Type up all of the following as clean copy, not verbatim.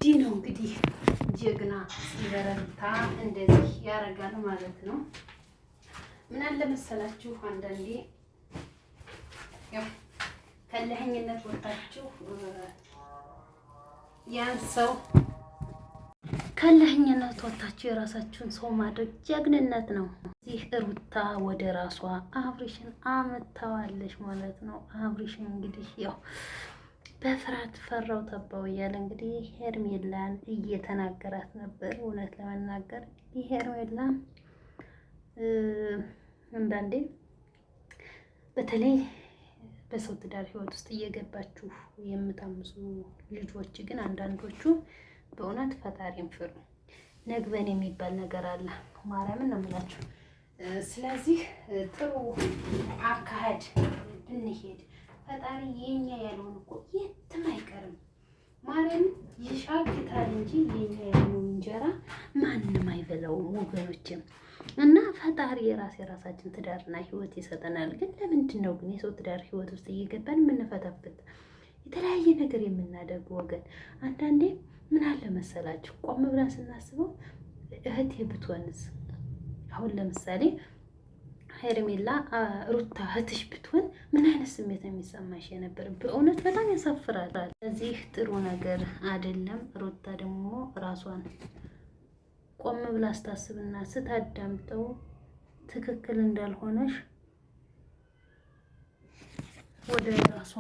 እንዲህ ነው እንግዲህ ጀግና ሲበረታ እንደዚህ ያደርጋል ማለት ነው። ምን አለ መሰላችሁ አንዳንዴ ያው ከለህኝነት ወጣችሁ ያን ሰው ከለህኝነት ወጣችሁ የራሳችሁን ሰው ማድረግ ጀግንነት ነው። እዚህ ሩታ ወደ ራሷ አብርሽን አመጣዋለች ማለት ነው። አብርሽን እንግዲህ ያው በፍርሃት ፈራው ተባው እያለ እንግዲህ ሄርሜላን እየተናገራት ነበር። እውነት ለመናገር ሄርሜላ አንዳንዴ በተለይ በሰው ትዳር ህይወት ውስጥ እየገባችሁ የምታምሱ ልጆች ግን አንዳንዶቹ በእውነት ፈጣሪን ፍሩ። ነግበን የሚባል ነገር አለ። ማርያምን ነው የምላችሁ። ስለዚህ ጥሩ አካሄድ ብንሄድ ፈጣሪ የኛ ያልሆነ እኮ የትም አይቀርም። ማርያም ይሻግታል እንጂ የኛ ያልሆነ እንጀራ ማንም አይበላውም ወገኖችም። እና ፈጣሪ የራሳችን ትዳርና ህይወት ይሰጠናል። ግን ለምንድን ነው ግን የሰው ትዳር ህይወት ውስጥ እየገባን የምንፈተፍት የተለያየ ነገር የምናደርግ ወገን? አንዳንዴ ምን አለ መሰላችሁ ቆም ብለን ስናስበው እህቴ ብትሆንስ? አሁን ለምሳሌ ሄርሜላ ሩታ እህትሽ ብትሆን ምን አይነት ስሜት የሚሰማሽ የነበር? በእውነት በጣም ያሳፍራል። ስለዚህ ጥሩ ነገር አይደለም። ሩታ ደግሞ ራሷን ቆም ብላ ስታስብና ስታዳምጠው ትክክል እንዳልሆነሽ ወደ ራሷ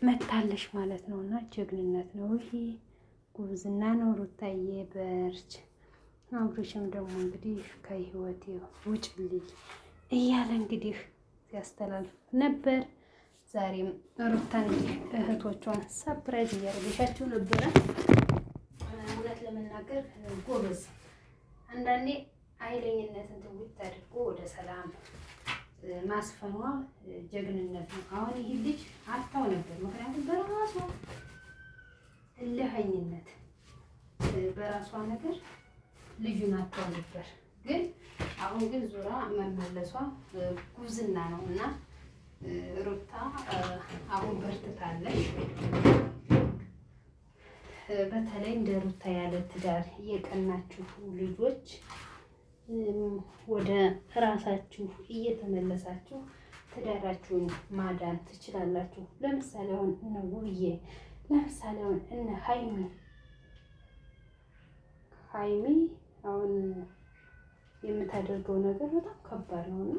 መታለሽ ማለት ነው። እና ጀግንነት ነው ይሄ፣ ጉብዝና ነው። ሩታዬ በርች። አብርሽም ደግሞ እንግዲህ ከህይወቴ ውጭልኝ እያለ እንግዲህ ሲያስተላልፍ ነበር። ዛሬም ሩታ እንግዲህ እህቶቿን ሰፕራይዝ እያደረገቻቸው ነበረ። እውነት ለመናገር ጎበዝ፣ አንዳንዴ ኃይለኝነትን ትውት አድርጎ ወደ ሰላም ማስፈኗ ጀግንነት ነው። አሁን ይህ ልጅ አታው ነበር፣ ምክንያቱም በራሷ እልኸኝነት በራሷ ነገር ልጁን አታው ነበር። ግን አሁን ግን ዙራ መመለሷ ጉብዝና ነው እና ሩታ አሁን በርትታለች። በተለይ እንደ ሩታ ያለ ትዳር የቀናችሁ ልጆች ወደ ራሳችሁ እየተመለሳችሁ ትዳራችሁን ማዳን ትችላላችሁ። ለምሳሌ አሁን እነ ውብዬ፣ ለምሳሌ አሁን እነ ሀይሚ አሁን የምታደርገው ነገር በጣም ከባድ ነውና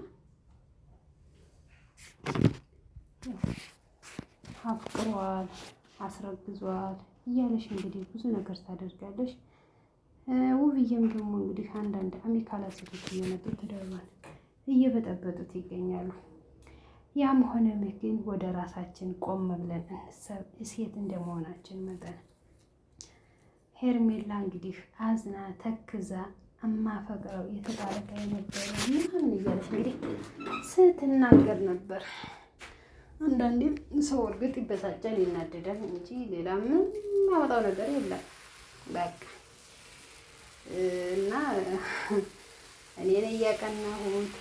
አፍቅሯል፣ አስረግዟል እያለሽ እንግዲህ ብዙ ነገር ታደርጋለሽ። ውብዬም ደግሞ እንግዲህ አንዳንድ አሚካላ ሴቶች እየመጡ ትዳሯን እየበጠበጡት ይገኛሉ። ያም ሆነ ግን ወደ ራሳችን ቆም ብለን እንሰብ። ሴት እንደመሆናችን መጠን ሄርሜላ እንግዲህ አዝና ተክዛ እማፈቅረው የተጣለቀ የነበረ ምናምን እያለች እንግዲህ ስትናገር ነበር። አንዳንዴም ሰው እርግጥ ይበሳጫል፣ ይናደዳል እንጂ ሌላ ምንም የሚያወጣው ነገር የለም። በቃ እና እኔ ነኝ እያቀናሁት፣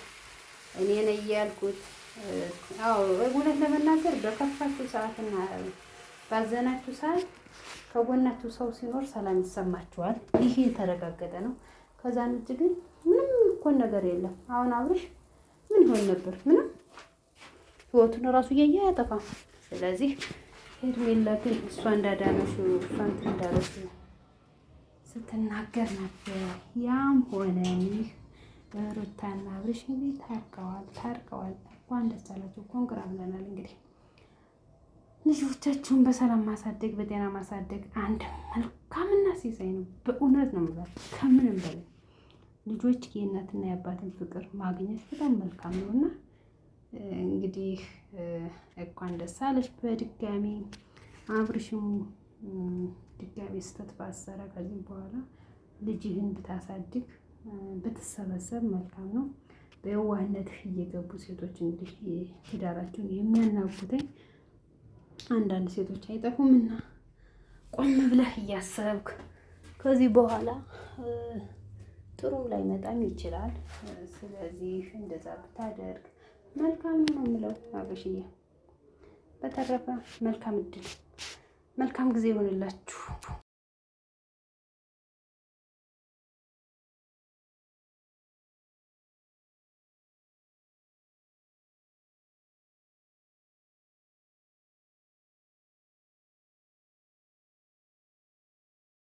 እኔ ነኝ እያልኩት። አዎ እውነት ለመናገር በከፋችሁ ሰዓትና ባዘናችሁ ሰዓት ከጎናችሁ ሰው ሲኖር ሰላም ይሰማችኋል። ይሄ የተረጋገጠ ነው። ከዛን ውጭ ግን ምንም እኮ ነገር የለም። አሁን አብርሽ ምን ይሆን ነበር? ምንም ህይወቱን ራሱ እያየ አያጠፋም። ስለዚህ ሄርሜላ ግን እሷ እንዳዳነሽው እሷን እንዳለሽው ስትናገር ነበር። ያም ሆነ ይህ ሩታና አብርሽ እንግዲህ ታርቀዋል። እንኳን ደስ አላችሁ፣ ኮንግራ ብለናል። እንግዲህ ልጆቻችሁን በሰላም ማሳደግ፣ በጤና ማሳደግ አንድ መልካምና ሲሳይ ነው። በእውነት ነው የምላችሁ። ከምንም በላይ ልጆች የእናትና የአባትን ፍቅር ማግኘት በጣም መልካም ነውና እንግዲህ እንኳን ደስ አለሽ በድጋሚ። አብርሽም ድጋሚ ስተት ባሰረ ከዚህ በኋላ ልጅህን ብታሳድግ ብትሰበሰብ መልካም ነው። በየዋህነትህ እየገቡ ሴቶች እንግዲህ ትዳራቸውን የሚያናጉተኝ አንዳንድ ሴቶች አይጠፉምና ቆም ብለህ እያሰብክ ከዚህ በኋላ ጥሩም ላይ መጣም ይችላል። ስለዚህ እንደዛ ብታደርግ መልካም ነው የምለው አብርሽዬ። በተረፈ መልካም እድል፣ መልካም ጊዜ ይሆንላችሁ።